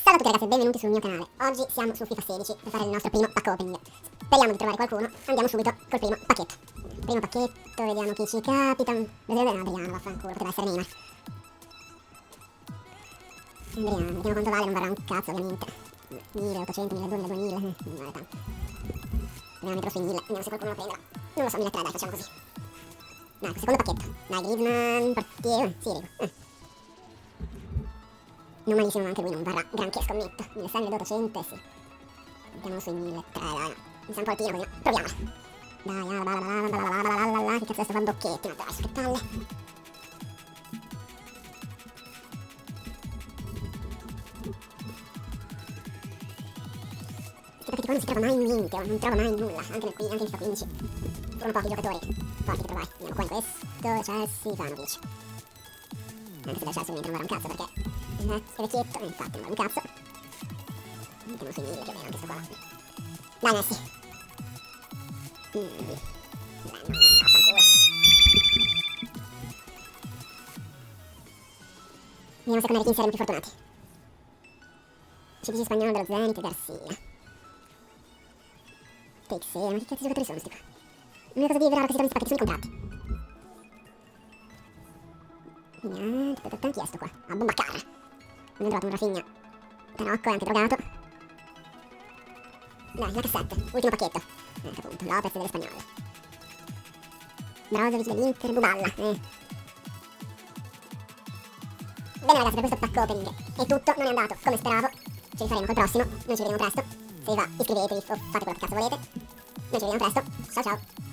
Ciao a tutti ragazzi e benvenuti sul mio canale. Oggi siamo su FIFA 16 per fare il nostro primo pack opening. Speriamo di trovare qualcuno. Andiamo subito col primo pacchetto. Primo pacchetto, vediamo chi ci capita. Adriano, vaffanculo, poteva essere Neymar. Vediamo quanto vale, non varrà un cazzo ovviamente. 1800, 1200, 2000, non vale tanto. Proviamo a metterlo sui 1000, vediamo se qualcuno lo prenderà. Non lo so, 1003 dai, facciamo così. Dai, secondo pacchetto. Dai, Griezmann, portiere, sì, Rigo. Non malissimo, anche lui non varrà granché, scommetto. 1600, 1800, sì. Mettiamolo sui 1300, dai. Mi sa un po' altino così, proviamola. Dai, che cazzo sto fando bocchetti, ma dai, che palle. Questi pacchetti qua non si trova mai niente, non trovo mai nulla, anche in FIFA 15. Furono pochi giocatori forti che trovai. Vediamo qua in questo, Chelsea, Ivanovic. Anche se da Chelsea ovviamente non varrà un cazzo perché è vecchietto, infatti non vale un cazzo. Mettiamo sui 1000 più o meno anche sto qua. Dai Messi. Dai, no, vaffanculo. Vediamo se con Eric saremo più fortunati. CDC spagnolo dello Zenit, Garcia. Teixeira, ma che cazzo di giocatori sono sti qua? L'unica cosa di vero che si trova in questi pacchetti sono i contratti. Vediamo, chi è sto qua? Ah, Bombacarra. Non ho trovato un Rafinha. Tanocco è anche drogato. Dai, la cassetta, ultimo pacchetto. Appunto, Lopez delle spagnole. Brozovic dell'Inter, Buballa. Bene ragazzi, per questo pack opening è tutto, non è andato come speravo. Ci rifaremo col prossimo, noi ci vediamo presto. Se vi va iscrivetevi o fate quello che cazzo volete. Noi ci vediamo presto, ciao ciao.